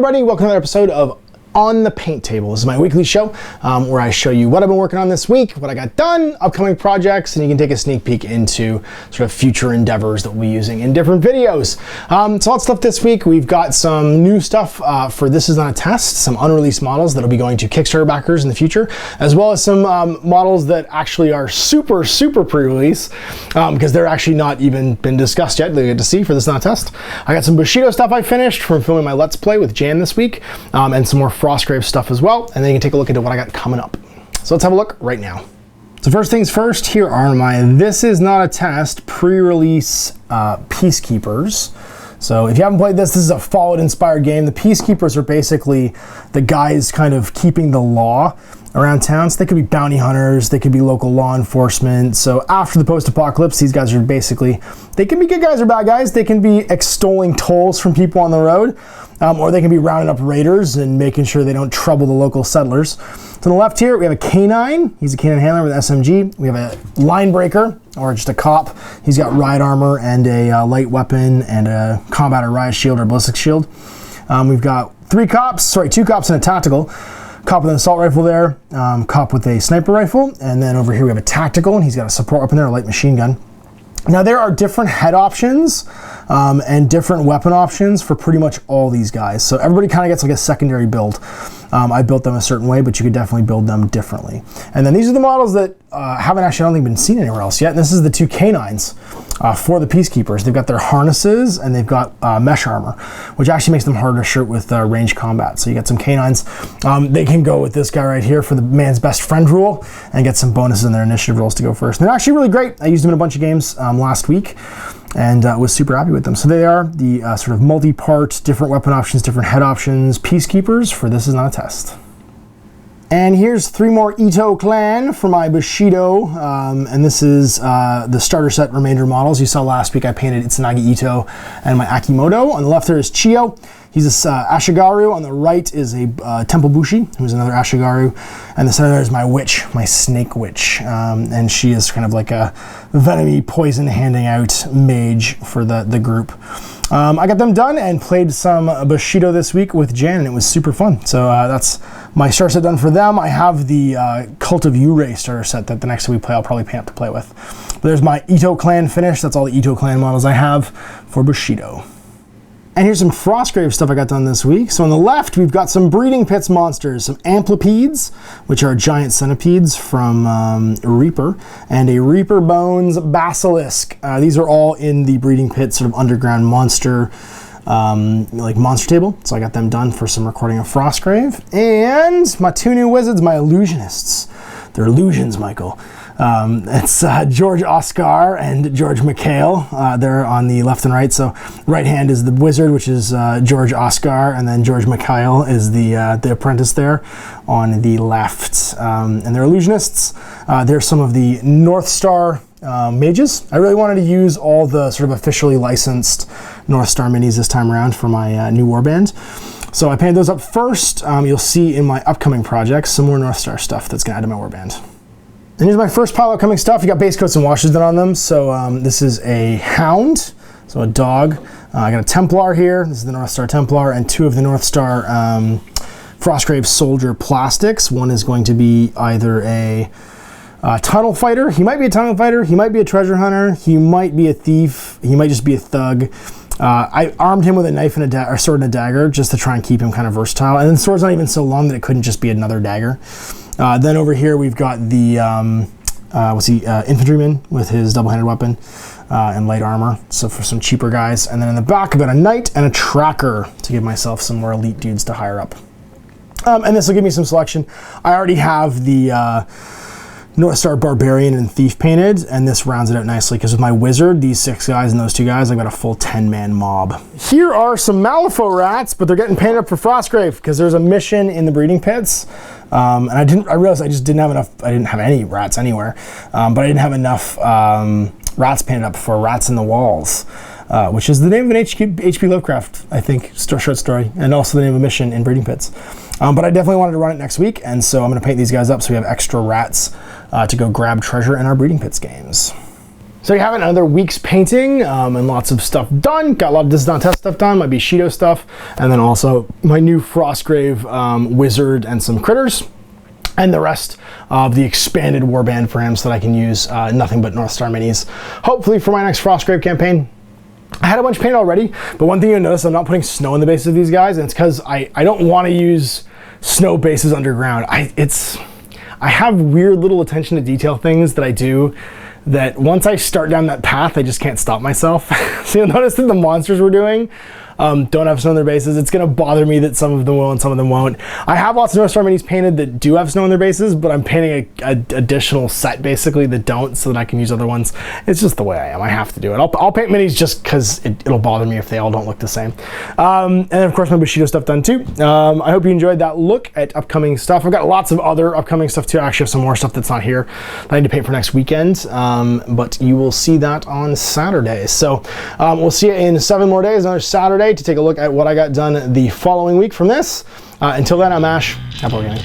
everybody, welcome to another episode of On the Paint Table. This is my weekly show where I show you what I've been working on this week, what I got done, upcoming projects, and you can take a sneak peek into sort of future endeavors that we'll be using in different videos. So lots of stuff this week. We've got some new stuff for This Is Not a Test, some unreleased models that'll be going to Kickstarter backers in the future, as well as some models that actually are super pre-release because they're actually not even been discussed yet. They get to see for This Is Not a Test. I got some Bushido stuff I finished from filming my Let's Play with Jan this week, and some more Frostgrave stuff as well, and then you can take a look into what I got coming up. So let's have a look right now. So first things first, here are my This Is Not a Test pre-release Peacekeepers. So if you haven't played this is a Fallout-inspired game. The Peacekeepers are basically the guys kind of keeping the law around town. So they could be bounty hunters, they could be local law enforcement. So after the post-apocalypse, these guys are basically, they can be good guys or bad guys. They can be extolling tolls from people on the road, or they can be rounding up raiders and making sure they don't trouble the local settlers. To the left here, we have a canine. He's a canine handler with SMG. We have a line breaker, or just a cop. He's got ride armor and a light weapon and a combat or riot shield or ballistic shield. We've got two cops and a tactical. Cop with an assault rifle there, cop with a sniper rifle, and then over here we have a tactical, and he's got a support weapon there, a light machine gun. Now there are different head options and different weapon options for pretty much all these guys. So everybody kind of gets like a secondary build. I built them a certain way, but you could definitely build them differently. And then these are the models that haven't actually, I don't think, been seen anywhere else yet. And this is the two canines for the Peacekeepers. They've got their harnesses and they've got mesh armor, which actually makes them harder to shoot with range combat. So you get some canines. They can go with this guy right here for the man's best friend rule and get some bonuses in their initiative rolls to go first. And they're actually really great. I used them in a bunch of games last week and was super happy with them. So they are the sort of multi-part, different weapon options, different head options, Peacekeepers for This Is Not a Test. And here's 3 more Ito clan for my Bushido, and this is the starter set remainder models. You saw last week I painted Itsunagi Ito and my Akimoto. On the left there is Chiyo. He's a Ashigaru. On the right is a Temple Bushi, who's another Ashigaru. And the center there is my witch, my snake witch. And she is kind of like a venomy poison handing out mage for the group. I got them done and played some Bushido this week with Jan, and it was super fun. So that's my starter set done for them. I have the Cult of Yurei starter set that the next time we play, I'll probably paint up to play with. But there's my Ito clan finished. That's all the Ito clan models I have for Bushido. And here's some Frostgrave stuff I got done this week. So on the left, we've got some breeding pits monsters, some Amplepedes, which are giant centipedes from Reaper, and a Reaper Bones Basilisk. These are all in the breeding pit sort of underground monster, like monster table. So I got them done for some recording of Frostgrave. And my 2 new wizards, my illusionists. They're illusions, Michael. It's George Oscar and George Mikhail. They're on the left and right. So right hand is the wizard, which is George Oscar, and then George Mikhail is the apprentice there on the left. And they're illusionists. They're some of the North Star mages. I really wanted to use all the sort of officially licensed North Star minis this time around for my new warband. So I painted those up first. You'll see in my upcoming projects some more North Star stuff that's going to add to my warband. And here's my first pile of upcoming stuff. You got base coats and washes done on them. So this is a hound, so a dog. I got a Templar here. This is the North Star Templar, and 2 of the North Star Frostgrave Soldier plastics. One is going to be either a tunnel fighter. He might be a tunnel fighter. He might be a treasure hunter. He might be a thief. He might just be a thug. I armed him with a knife and a sword and a dagger just to try and keep him kind of versatile. And then the sword's not even so long that it couldn't just be another dagger. Then over here we've got the infantryman with his double-handed weapon and light armor, so for some cheaper guys. And then in the back I've got a knight and a tracker to give myself some more elite dudes to hire up. And this will give me some selection. I already have the North Star Barbarian and Thief painted, and this rounds it out nicely because with my wizard, these 6 guys and those 2 guys, I've got a full 10-man mob. Here are some Malifaux rats, but they're getting painted up for Frostgrave because there's a mission in the breeding pits. And I realized I just didn't have enough, I didn't have any rats anywhere, but I didn't have enough rats painted up for Rats in the Walls, which is the name of an H.P. Lovecraft, I think, short story, and also the name of a mission in breeding pits. But I definitely wanted to run it next week, and so I'm going to paint these guys up so we have extra rats to go grab treasure in our breeding pits games. So you have another week's painting and lots of stuff done. Got a lot of Does Not Test stuff done, my Bushido stuff, and then also my new Frostgrave wizard and some critters, and the rest of the expanded warband for him so that I can use nothing but North Star minis, hopefully for my next Frostgrave campaign. I had a bunch painted already, but one thing you'll notice, I'm not putting snow in the bases of these guys, and it's because I don't want to use snow bases underground. I have weird little attention to detail things that I do that once I start down that path, I just can't stop myself. So you'll notice that the monsters we're doing don't have snow on their bases. It's gonna bother me that some of them will and some of them won't. I have lots of North Star minis painted that do have snow on their bases, but I'm painting an additional set basically that don't, so that I can use other ones. It's just the way I am. I have to do it. I'll paint minis just because it'll bother me if they all don't look the same. And then of course my Bushido stuff done too. I hope you enjoyed that look at upcoming stuff. I've got lots of other upcoming stuff too. I actually have some more stuff that's not here that I need to paint for next weekend, but you will see that on Saturday. So we'll see you in 7 more days, another Saturday, to take a look at what I got done the following week from this. Until then, I'm Ash. Happy gaming.